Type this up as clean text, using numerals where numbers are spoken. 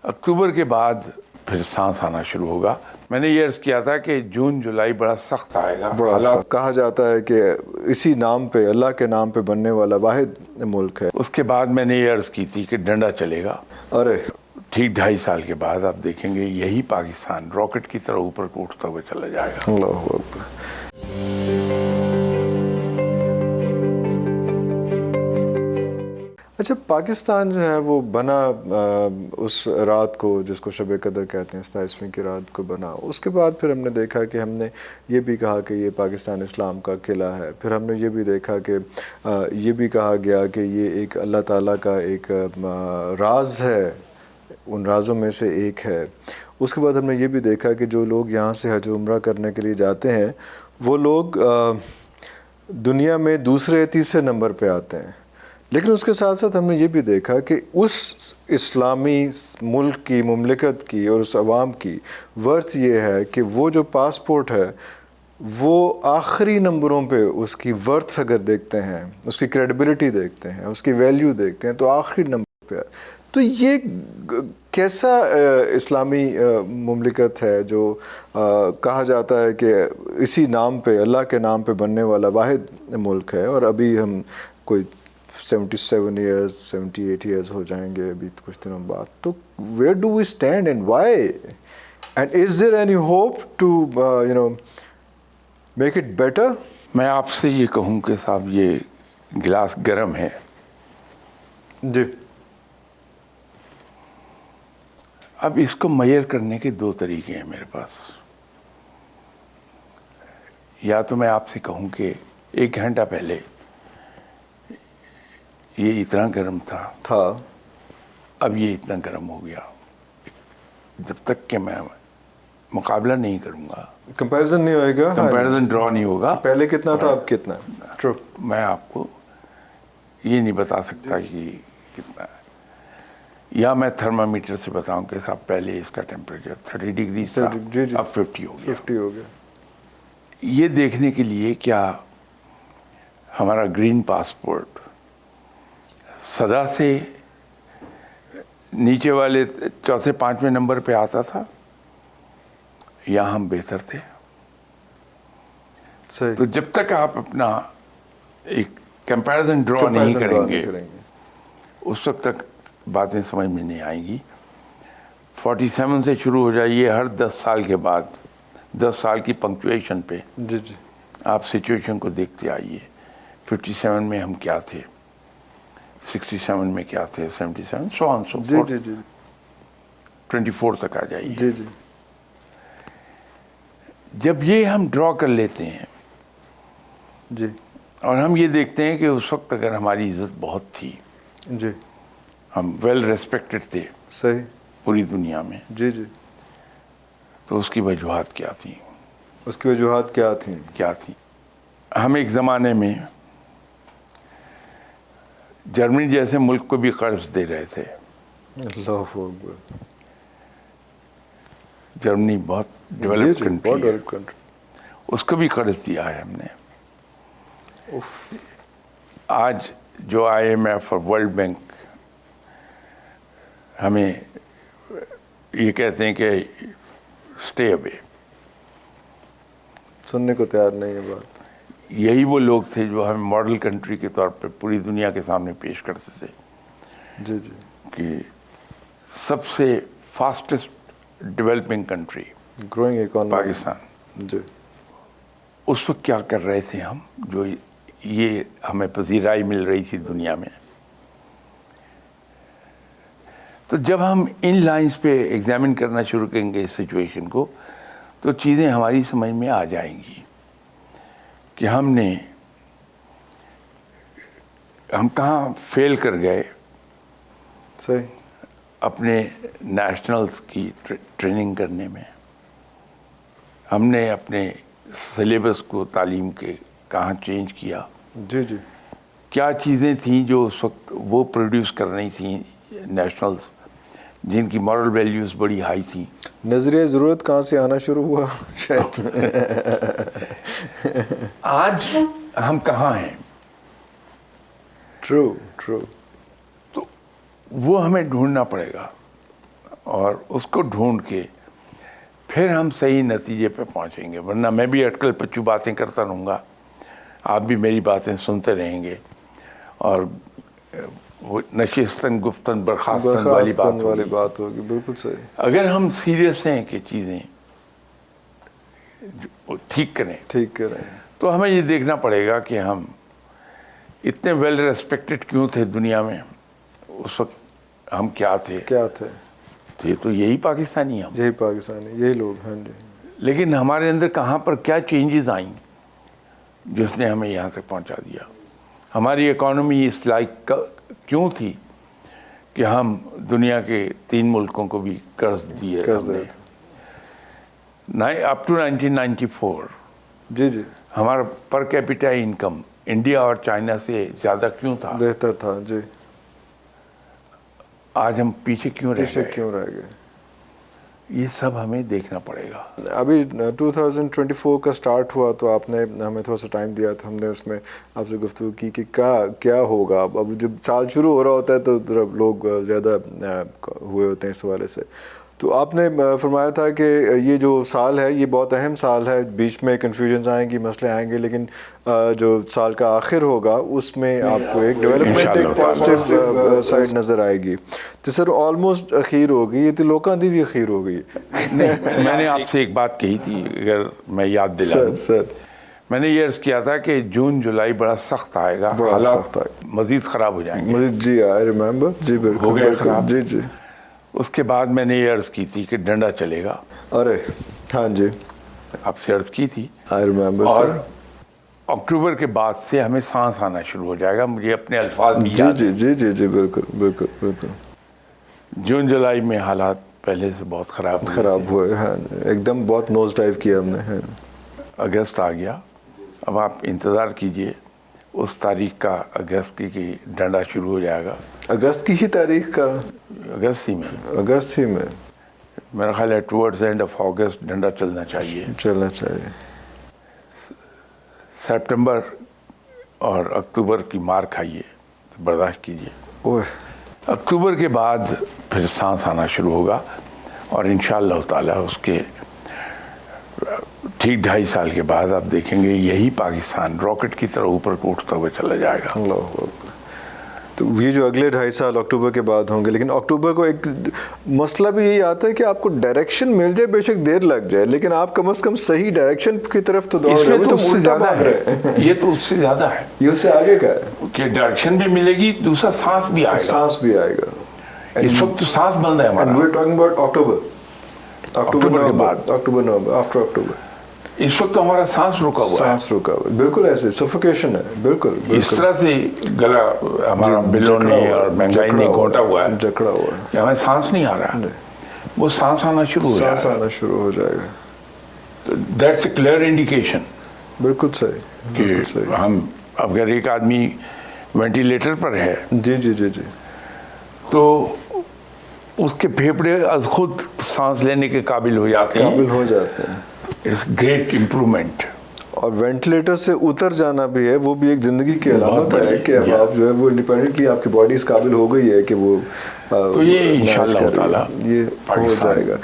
اکتوبر کے بعد پھر سانس آنا شروع ہوگا. میں نے یہ عرض کیا تھا کہ جون جولائی بڑا سخت آئے گا. بڑا سخت کہا جاتا ہے کہ اسی نام پہ، اللہ کے نام پہ بننے والا واحد ملک ہے. اس کے بعد میں نے یہ عرض کی تھی کہ ڈنڈا چلے گا. ارے ٹھیک 2.5 سال کے بعد آپ دیکھیں گے یہی پاکستان راکٹ کی طرح اوپر کو اٹھتا ہوا چلا جائے گا. اللہ اکبر. اچھا، پاکستان جو ہے وہ بنا اس رات کو جس کو شب قدر کہتے ہیں، 27ویں کی رات کو بنا. اس کے بعد پھر ہم نے دیکھا کہ ہم نے یہ بھی کہا کہ یہ پاکستان اسلام کا قلعہ ہے. پھر ہم نے یہ بھی دیکھا کہ یہ بھی کہا گیا کہ یہ ایک اللہ تعالیٰ کا ایک راز ہے، ان رازوں میں سے ایک ہے. اس کے بعد ہم نے یہ بھی دیکھا کہ جو لوگ یہاں سے حج و عمرہ کرنے کے لیے جاتے ہیں وہ لوگ دنیا میں دوسرے تیسرے نمبر پہ آتے ہیں. لیکن اس کے ساتھ ساتھ ہم نے یہ بھی دیکھا کہ اس اسلامی ملک کی، مملکت کی اور اس عوام کی ورث یہ ہے کہ وہ جو پاسپورٹ ہے وہ آخری نمبروں پہ اس کی ورتھ اگر دیکھتے ہیں، اس کی کریڈیبلٹی دیکھتے ہیں، اس کی ویلیو دیکھتے ہیں تو آخری نمبر پہ. تو یہ کیسا اسلامی مملکت ہے جو کہا جاتا ہے کہ اسی نام پہ، اللہ کے نام پہ بننے والا واحد ملک ہے، اور ابھی ہم کوئی 77 ایئرز 78 ایئرز ہو جائیں گے ابھی کچھ دنوں بعد. تو where do we stand and why, and is there any hope to make it better? میں آپ سے یہ کہوں کہ صاحب یہ گلاس گرم ہے. جی. اب اس کو میئر کرنے کے 2 طریقے ہیں میرے پاس. یا تو میں آپ سے کہوں کہ 1 گھنٹہ پہلے یہ اتنا گرم تھا، اب یہ اتنا گرم ہو گیا. جب تک کہ میں مقابلہ نہیں کروں گا، کمپیریزن نہیں ہوئے گا، کمپیریزن ڈرا نہیں ہوگا. پہلے کتنا تھا اب کتنا. ٹرو. میں آپ کو یہ نہیں بتا سکتا کہ کتنا ہے. یا میں تھرمامیٹر سے بتاؤں کہ صاحب پہلے اس کا ٹیمپریچر 30 ڈگری تھا، اب 50 ہو گیا. 50 ہو گیا. یہ دیکھنے کے لیے کیا ہمارا گرین پاسپورٹ صدا سے نیچے والے 4 5ویں نمبر پہ آتا تھا یا ہم بہتر تھے؟ صحیح. تو جب تک آپ اپنا ایک کمپیریزن ڈرا نہیں کریں گے اس وقت تک باتیں سمجھ میں نہیں آئیں گی. 47 سے شروع ہو جائیے، ہر 10 سال کے بعد 10 سال کی پنکچویشن پہ جی آپ سچویشن کو دیکھتے آئیے. 57 میں ہم کیا تھے، 67 میں کیا تھے، 77 سو آن سو فورتھ. جی 24 تک آ جائیے. جی. جب یہ ہم ڈرا کر لیتے ہیں جی. اور ہم یہ دیکھتے ہیں کہ اس وقت اگر ہماری عزت بہت تھی، جی. ہم ویل ریسپیکٹڈ تھے صحیح پوری دنیا میں، جی. تو اس کی وجوہات کیا تھیں؟ اس کی وجوہات کیا تھیں؟ ہم ایک زمانے میں جرمنی جیسے ملک کو بھی قرض دے رہے تھے. اللہ اکبر. جرمنی بہت ڈیولپ کنٹری ہے، کنٹری. اس کو بھی قرض دیا ہے ہم نے. آج جو IMF اور ورلڈ بینک ہمیں یہ کہتے ہیں کہ اسٹے اوے، سننے کو تیار نہیں ہے بات. یہی وہ لوگ تھے جو ہمیں ماڈل کنٹری کے طور پہ پوری دنیا کے سامنے پیش کرتے تھے. جی. کہ سب سے fastest developing country growing economy Pakistan. جی. اس وقت کیا کر رہے تھے ہم، جو یہ ہمیں پذیرائی مل رہی تھی دنیا میں. تو جب ہم ان لائنز پہ ایگزامن کرنا شروع کریں گے اس سچویشن کو، تو چیزیں ہماری سمجھ میں آ جائیں گی کہ ہم کہاں فیل کر گئے. صحیح. اپنے نیشنلز کی ٹریننگ کرنے میں ہم نے اپنے سلیبس کو، تعلیم کے کہاں چینج کیا. جی. کیا چیزیں تھیں جو اس وقت وہ پروڈیوس کر رہی تھیں نیشنلز، جن کی مورل ویلیوز بڑی ہائی تھیں. نظریہ ضرورت کہاں سے آنا شروع ہوا شاید. آج ہم کہاں ہیں؟ ٹرو. تو وہ ہمیں ڈھونڈنا پڑے گا. اور اس کو ڈھونڈ کے پھر ہم صحیح نتیجے پہ پہنچیں گے. ورنہ میں بھی اٹکل پچو باتیں کرتا رہوں گا, آپ بھی میری باتیں سنتے رہیں گے, اور وہ نشستن گفتن برخاستن والی بات ہوگی. بالکل صحیح. اگر ہم سیریس ہیں کہ چیزیں ٹھیک کریں تو ہمیں یہ دیکھنا پڑے گا کہ ہم اتنے ویل ریسپیکٹڈ کیوں تھے دنیا میں اس وقت. ہم کیا تھے تو یہی پاکستانی ہم, یہی پاکستانی, یہی لوگ. ہاں جی. لیکن ہمارے اندر کہاں پر کیا چینجز آئیں جس نے ہمیں یہاں تک پہنچا دیا. ہماری اکانومی اس لائق کیوں تھی کہ ہم دنیا کے 3 ملکوں کو بھی قرض دیے اپ ٹو 1994. جی ہمارا پر کیپیٹا انکم انڈیا اور چائنا سے زیادہ کیوں تھا, بہتر تھا. جی. آج ہم پیچھے کیوں رہ گئے؟ یہ سب ہمیں دیکھنا پڑے گا. ابھی 2024 کا سٹارٹ ہوا تو آپ نے ہمیں تھوڑا سا ٹائم دیا تو ہم نے اس میں آپ سے گفتگو کی کہ کیا ہوگا. اب جب سال شروع ہو رہا ہوتا ہے تو لوگ زیادہ ہوئے ہوتے ہیں اس حوالے سے. تو آپ نے فرمایا تھا کہ یہ جو سال ہے یہ بہت اہم سال ہے, بیچ میں کنفیوژنز آئیں گی, مسئلے آئیں گے, لیکن جو سال کا آخر ہوگا اس میں آپ کو ایک ڈیولپمنٹ, ایک پازیٹیو سائڈ نظر آئے گی. تو سر آلموسٹ اخیر ہو گئی, یہ تو لوکاں دی بھی اخیر ہو گئی. میں نے آپ سے ایک بات کہی تھی, اگر میں یاد دلاؤں, سر میں نے یہ عرض کیا تھا کہ جون جولائی بڑا سخت آئے گا, حالات مزید خراب ہو جائیں گے. جی آئی ریممبر. جی بالکل ہو گئے خراب. جی. اس کے بعد میں نے یہ عرض کی تھی کہ ڈنڈا چلے گا. ارے ہاں جی, آپ سے عرض کی تھی. I remember. اور اکتوبر کے بعد سے ہمیں سانس آنا شروع ہو جائے گا. مجھے اپنے الفاظ بھی یاد ہیں. جی بالکل. جون جولائی میں حالات پہلے سے بہت خراب ہوئے. ہاں ایک دم بہت نوز ڈائیو کیا ہم نے. اگست آ گیا. اب آپ انتظار کیجئے اس تاریخ کا, اگست کی کہ ڈنڈا شروع ہو جائے گا. اگست کی ہی تاریخ کا؟ اگست ہی میں میرا خیال ہے ٹورڈز اینڈ آف اگست ڈنڈا چلنا چاہیے. سپٹمبر اور اکتوبر کی مار کھائیے, برداشت کیجیے. اکتوبر کے بعد پھر سانس آنا شروع ہوگا, اور انشاءاللہ تعالیٰ اس کے ٹھیک 2.5 سال کے بعد آپ دیکھیں گے یہی پاکستان راکٹ کی طرح اوپر کو اٹھتا ہوا چلا جائے گا. اللہ. تو یہ جو اگلے 2.5 سال اکتوبر کے بعد ہوں گے, لیکن اکتوبر کو ایک مسئلہ بھی یہی آتا ہے کہ آپ کو ڈائریکشن مل جائے, بے شک دیر لگ جائے, لیکن آپ کم از کم صحیح ڈائریکشن کی طرف تو اس میں تو اس سے زیادہ ہے. یہ تو اس سے زیادہ ہے, یہ اس سے آگے کا ہے کہ ڈائریکشن بھی ملے گی, دوسرا سانس بھی آئے گا. اس وقت تو سانس بند ہے ہمارا. اکتوبر کے بعد, آفٹر اکتوبر اس وقت ہمارا سانس رکا ہوا ہے. بالکل ایسے سفوکیشن ہے. بالکل اس طرح سے گلا ہمارا بلوں نے اور مہنگائی نے گھونٹا ہوا ہے, جکڑا ہوا ہے کہ ہمیں سانس نہیں آ رہا. وہ سانس آنا شروع ہو جائے گا. That's a clear indication. بالکل صحیح کہ ہم اگر ایک آدمی وینٹیلیٹر پر ہے جی تو اس کے پھیپھڑے از خود سانس لینے کے قابل ہو جاتے ہیں. It's great improvement. اور وینٹیلیٹر سے اتر جانا بھی ہے, وہ بھی ایک زندگی کی علامت ہے کہ اب آپ جو ہے وہ انڈیپینڈنٹلی آپ کی باڈی اس قابل ہو گئی ہے کہ وہ, تو یہ انشاءاللہ تعالیٰ یہ ہو جائے گا.